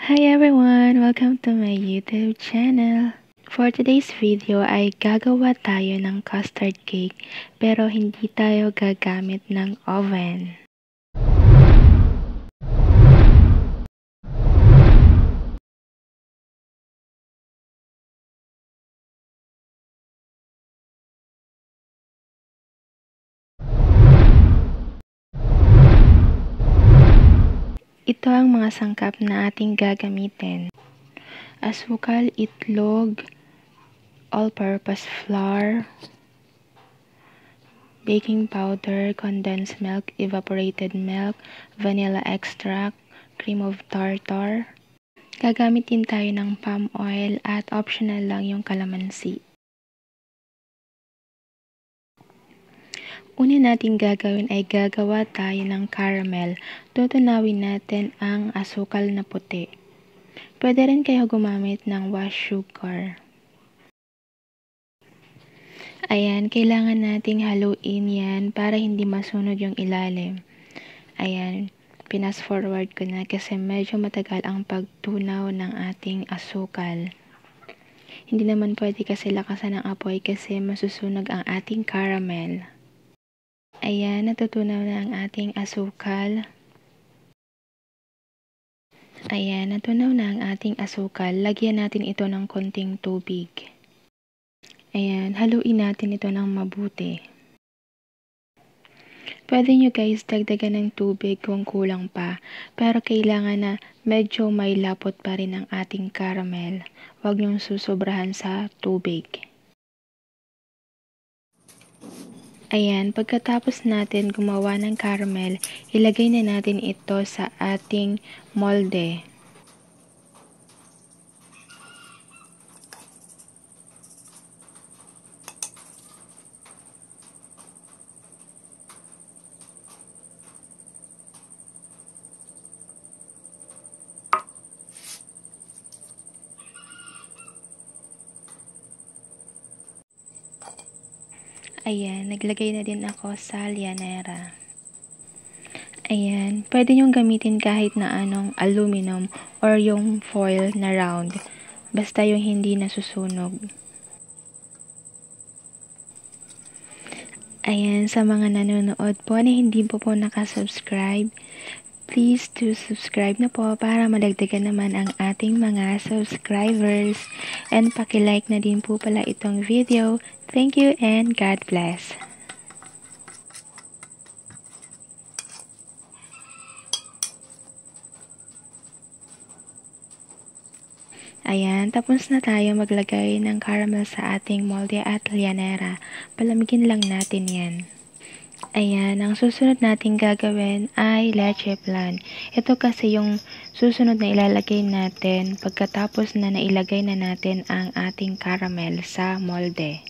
Hi everyone! Welcome to my YouTube channel. For today's video ay gagawa tayo ng custard cake pero hindi tayo gagamit ng oven. Ito ang mga sangkap na ating gagamitin. Asukal, itlog, all-purpose flour, baking powder, condensed milk, evaporated milk, vanilla extract, cream of tartar. Gagamitin tayo ng palm oil at optional lang yung kalamansi. Una nating gagawin ay gagawa tayo ng caramel. Tutunawin natin ang asukal na puti. Pwede rin kayo gumamit ng wash sugar. Ayan, kailangan nating haluin yan para hindi masunog yung ilalim. Ayan, pinas forward ko na kasi medyo matagal ang pagtunaw ng ating asukal. Hindi naman pwede kasi lakasan ng apoy kasi masusunog ang ating caramel. Ayan, natutunaw na ang ating asukal. Ayan, natunaw na ang ating asukal. Lagyan natin ito ng konting tubig. Ayan, haluin natin ito ng mabuti. Pwede nyo guys dagdagan ng tubig kung kulang pa. Pero kailangan na medyo may lapot pa rin ang ating caramel. Huwag nyong susobrahan sa tubig. Ayan, pagkatapos natin gumawa ng caramel, ilagay na natin ito sa ating molde. Ayan, naglagay na din ako sa lyanera. Ayan, pwede nyong gamitin kahit na anong aluminum or yung foil na round. Basta yung hindi nasusunog. Ayan, sa mga nanonood po na hindi po nakasubscribe, please do subscribe na po para madagdagan naman ang ating mga subscribers. And paki-like na din po pala itong video. Thank you and God bless. Ayan, tapos na tayo maglagay ng caramel sa ating molde at lyanera. Palamigin lang natin yan. Ayan, ang susunod nating gagawin ay leche flan. Ito kasi yung susunod na ilalagay natin pagkatapos na nailagay na natin ang ating caramel sa molde.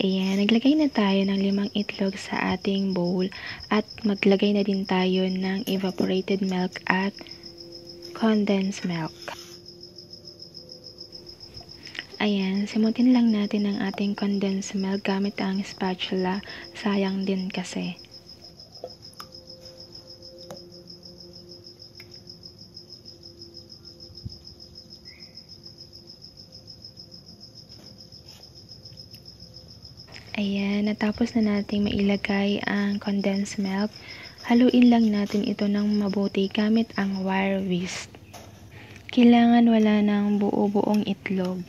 Ayan, naglagay na tayo ng 5 itlog sa ating bowl at maglagay na din tayo ng evaporated milk at condensed milk. Ayan, simutin lang natin ang ating condensed milk gamit ang spatula, sayang din kasi. Ayan, natapos na natin mailagay ang condensed milk. Haluin lang natin ito ng mabuti gamit ang wire whisk. Kailangan wala ng buo-buong itlog.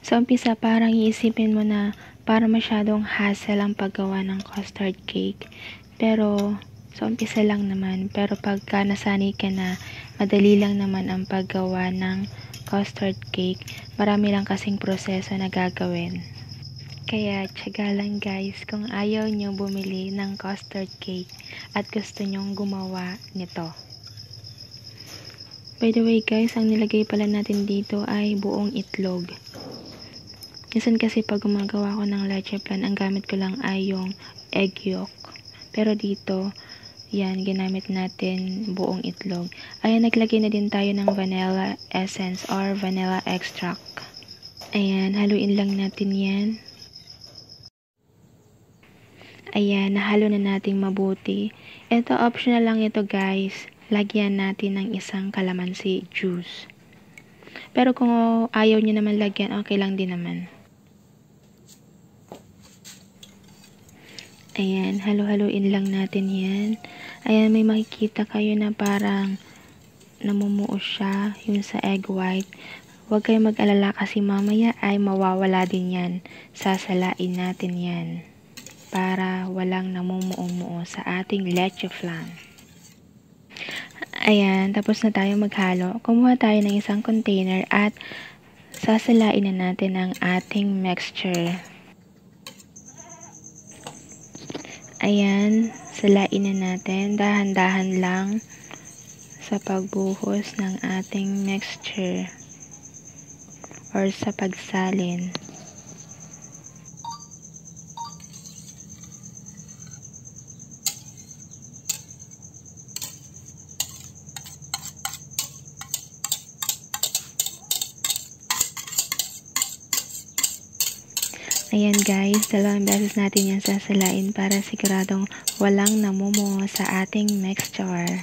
Sa umpisa, parang iisipin mo na para masyadong hassle ang paggawa ng custard cake. Pero, sa umpisa lang naman. Pero pagka nasanay ka na, madali lang naman ang paggawa ng custard cake. Marami lang kasing proseso na gagawin. Kaya, tiyaga lang guys kung ayaw nyo bumili ng custard cake at gusto nyong gumawa nito. By the way guys, ang nilagay pala natin dito ay buong itlog. Minsan kasi pag gumagawa ko ng leche flan, ang gamit ko lang ay yung egg yolk. Pero dito, yan, ginamit natin buong itlog. Ayan, naglagay na din tayo ng vanilla essence or vanilla extract. Ayan, haluin lang natin yan. Ayan, nahalo na natin mabuti. Ito, optional lang ito guys. lagyan natin ng isang kalamansi juice. Pero kung ayaw nyo naman lagyan, okay lang din naman. Ayan, halo-haluin lang natin yan. Ayan, may makikita kayo na parang namumuo siya, yung sa egg white. Huwag kayong mag-alala kasi mamaya ay mawawala din yan. Sasalain natin yan para walang namumuo-muo sa ating leche flan. Ayan, tapos na tayo maghalo. Kumuha tayo ng isang container at sasalain na natin ang ating mixture. Ayan, salain na natin. Dahan-dahan lang sa pagbuhos ng ating mixture or sa pagsalin. Ayan guys, 2 beses natin yan sasalain para siguradong walang namumuo sa ating mixture.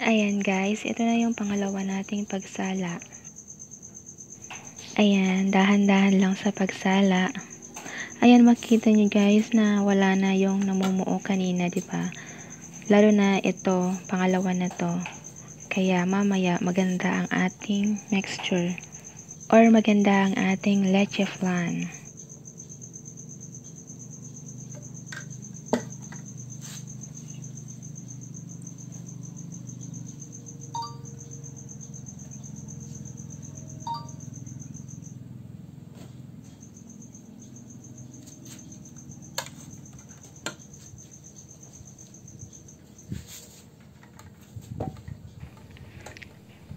Ayan guys, ito na yung pangalawa nating pagsala. Ayan, dahan-dahan lang sa pagsala. Ayan, makikita nyo guys na wala na yung namumuo kanina, diba? Lalo na ito, pangalawa na to. Kaya mamaya maganda ang ating mixture or maganda ang ating leche flan.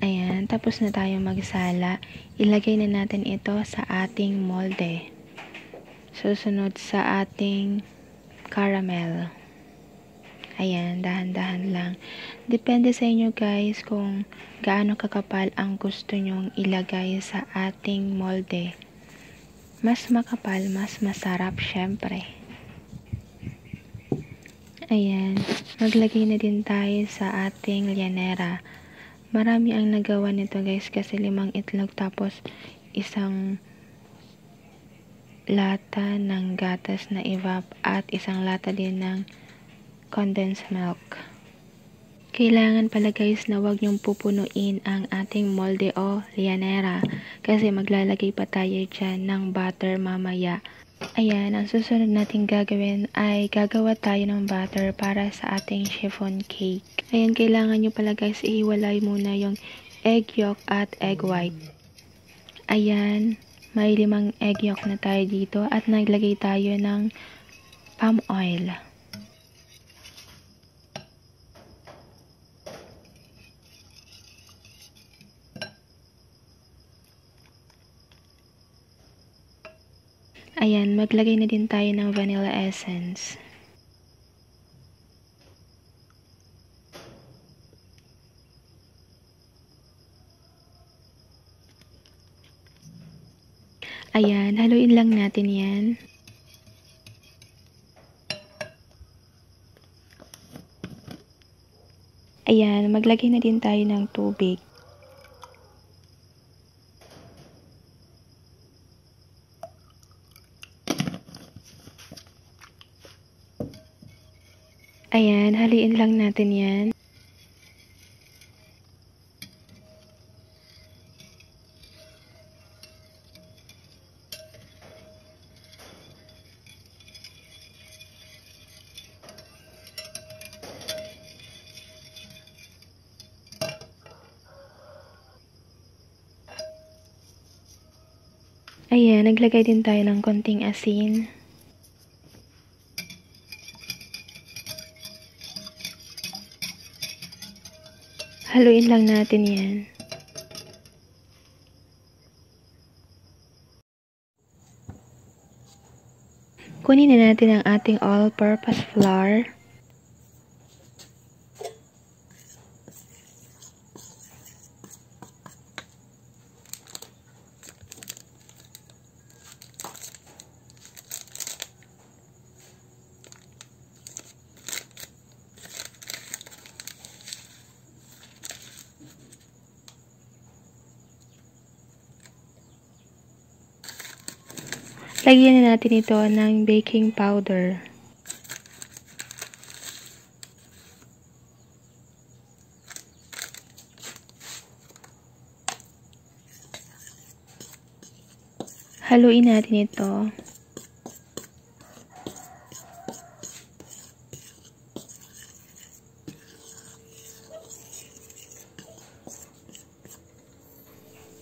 Ayan, tapos na tayo magsala. Ilagay na natin ito sa ating molde. Susunod sa ating caramel. Ayan, dahan-dahan lang. Depende sa inyo guys kung gaano kakapal ang gusto nyong ilagay sa ating molde. Mas makapal, mas masarap syempre. Ayan, maglagay na din tayo sa ating llanera. Marami ang nagawa nito guys kasi 5 itlog tapos isang lata ng gatas na evap at isang lata din ng condensed milk. Kailangan pala guys na huwag nyong pupunuin ang ating molde o llanera kasi maglalagay pa tayo dyan ng butter mamaya. Ayan, ang susunod natin gagawin ay gagawa tayo ng butter para sa ating chiffon cake. Ayan, kailangan nyo pala guys ihiwalay muna yung egg yolk at egg white. Ayan, may 5 egg yolk na tayo dito at naglagay tayo ng palm oil. Ayan, maglagay na din tayo ng vanilla essence. Ayan, haluin lang natin yan. Ayan, maglagay na din tayo ng tubig. Ayan, haluin lang natin yan. Ayan, naglagay din tayo ng konting asin. Haluin lang natin yan. Kunin na natin ang ating all-purpose flour. Lagyan na natin ito ng baking powder. Haluin natin ito.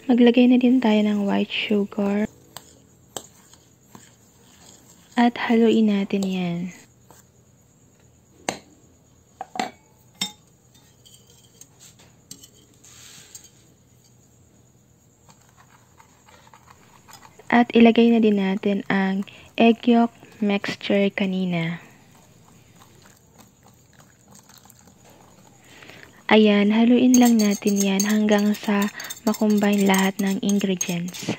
Maglagay na din tayo ng white sugar. At haluin natin yan. At ilagay na din natin ang egg yolk mixture kanina. Ayan, haluin lang natin yan hanggang sa makombine lahat ng ingredients.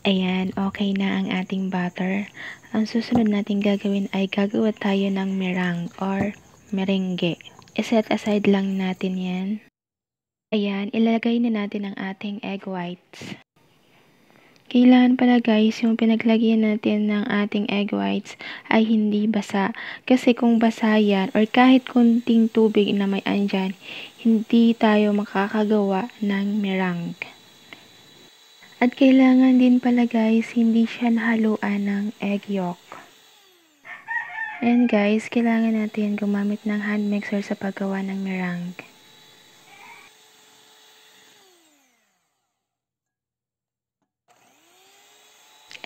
Ayan, okay na ang ating butter. Ang susunod natin gagawin ay gagawa tayo ng meringue or merengue. I-set aside lang natin yan. Ayan, ilagay na natin ang ating egg whites. Kailangan pala guys, yung pinaglagyan natin ng ating egg whites ay hindi basa. Kasi kung basa yan or kahit kunting tubig na may andyan, hindi tayo makakagawa ng meringue. At kailangan din pala guys, hindi siya nahaluan ng egg yolk. And guys, kailangan natin gumamit ng hand mixer sa paggawa ng meringue.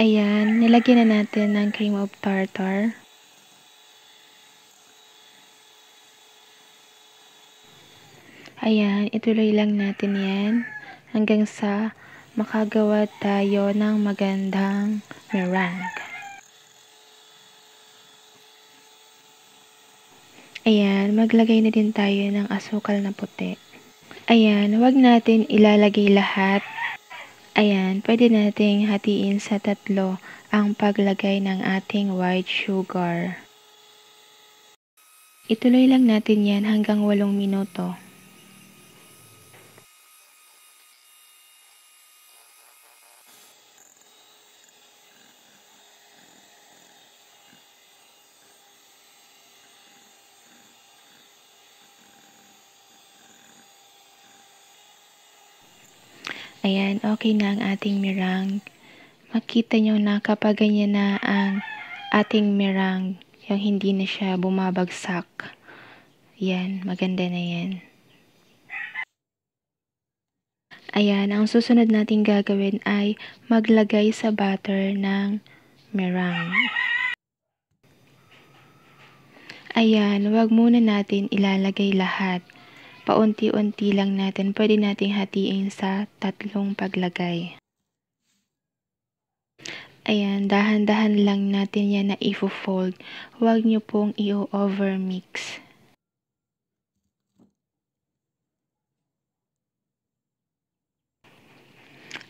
Ayan, nilagyan na natin ng cream of tartar. Ayan, ituloy lang natin yan hanggang sa makagawa tayo ng magandang meringue. Ayan, maglagay na din tayo ng asukal na puti. Ayan, wag natin ilalagay lahat. Ayan, pwede nating hatiin sa 3 ang paglagay ng ating white sugar. Ituloy lang natin yan hanggang 8 minuto. Ayan, okay na ang ating meringue. Makita nyo na kapag ganyan na ang ating meringue, yung hindi na siya bumabagsak. Yan, maganda na yan. Ayan, ang susunod nating gagawin ay maglagay sa batter ng meringue. Ayan, wag muna natin ilalagay lahat. Paunti-unti lang natin, pwede nating hatiin sa 3 paglagay. Ayan, dahan-dahan lang natin yan na i-fold. Huwag nyo pong i-overmix.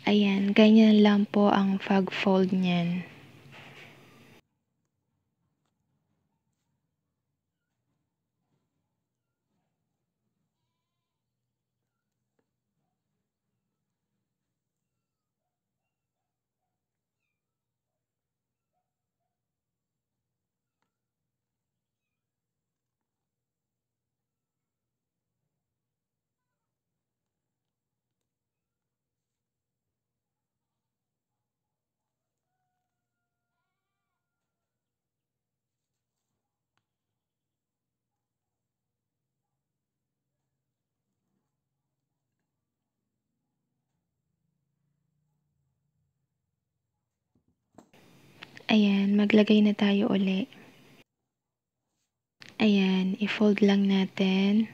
Ayan, ganyan lang po ang pag-fold niyan. Ayan, maglagay na tayo uli. Ayan, i-fold lang natin.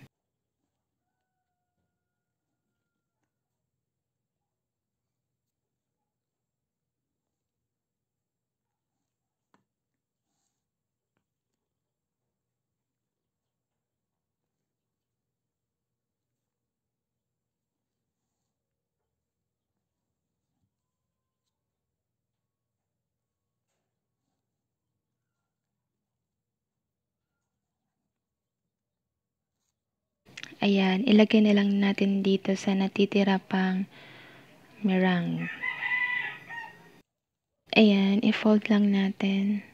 Ayan, ilagay na lang natin dito sa natitira pang meringue. Ayan, i-fold lang natin.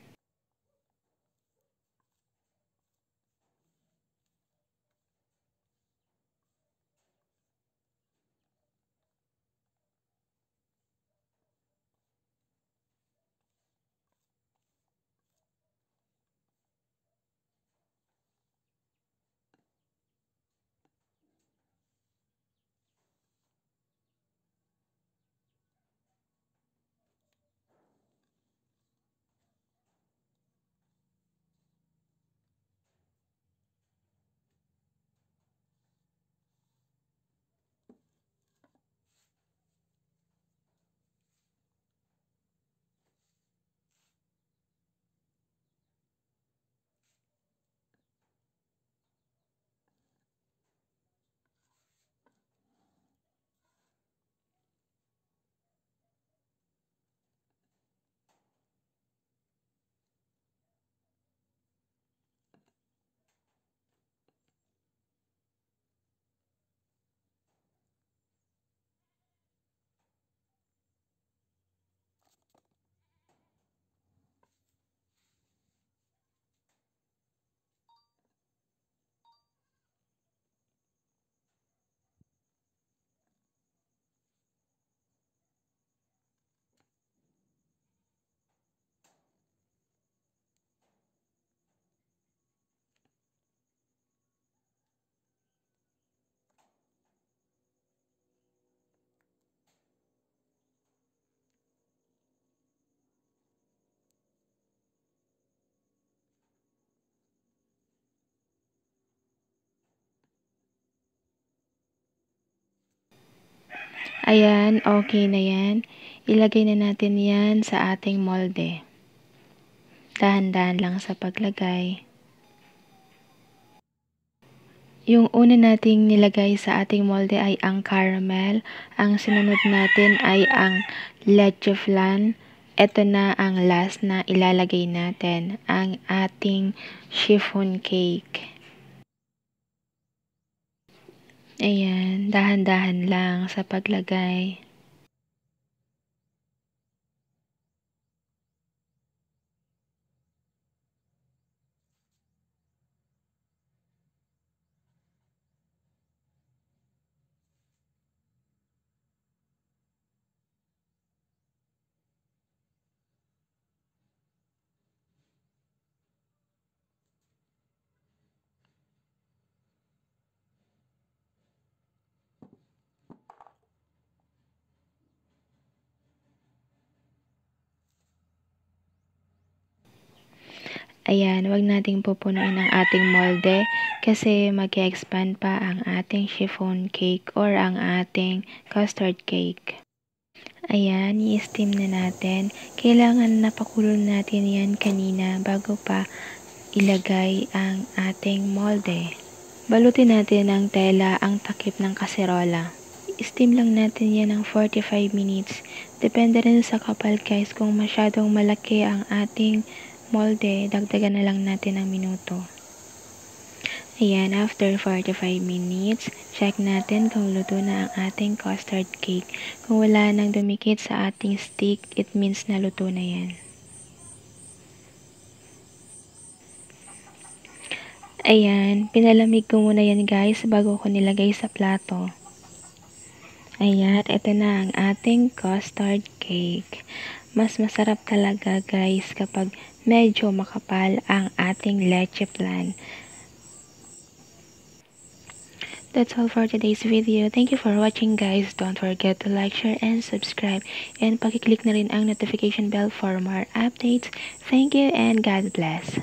Ayan, okay na yan. Ilagay na natin yan sa ating molde. Dahan-dahan lang sa paglagay. Yung una nating nilagay sa ating molde ay ang caramel. Ang sinunod natin ay ang leche flan. Ito na ang last na ilalagay natin, ang ating chiffon cake. Ayan, dahan-dahan lang sa paglagay. Ayan, wag nating pupunuin ang ating molde kasi mag-expand pa ang ating chiffon cake or ang ating custard cake. Ayan, i-steam na natin. Kailangan napakulo natin yan kanina bago pa ilagay ang ating molde. Balutin natin ng tela ang takip ng kaserola. I-steam lang natin yan ng 45 minutes. Depende rin sa kapal guys, kung masyadong malaki ang ating molde, dagdagan na lang natin ng minuto. Ayan, after 45 minutes, check natin kung luto na ang ating custard cake. Kung wala nang dumikit sa ating stick, it means na luto na yan. Ayan, pinalamig ko muna yan guys bago ko nilagay sa plato. Ayan, ito na ang ating custard cake. Mas masarap talaga guys kapag medyo makapal ang ating leche flan. That's all for today's video. Thank you for watching guys. Don't forget to like, share, and subscribe. And pakiclick na rin ang notification bell for more updates. Thank you and God bless.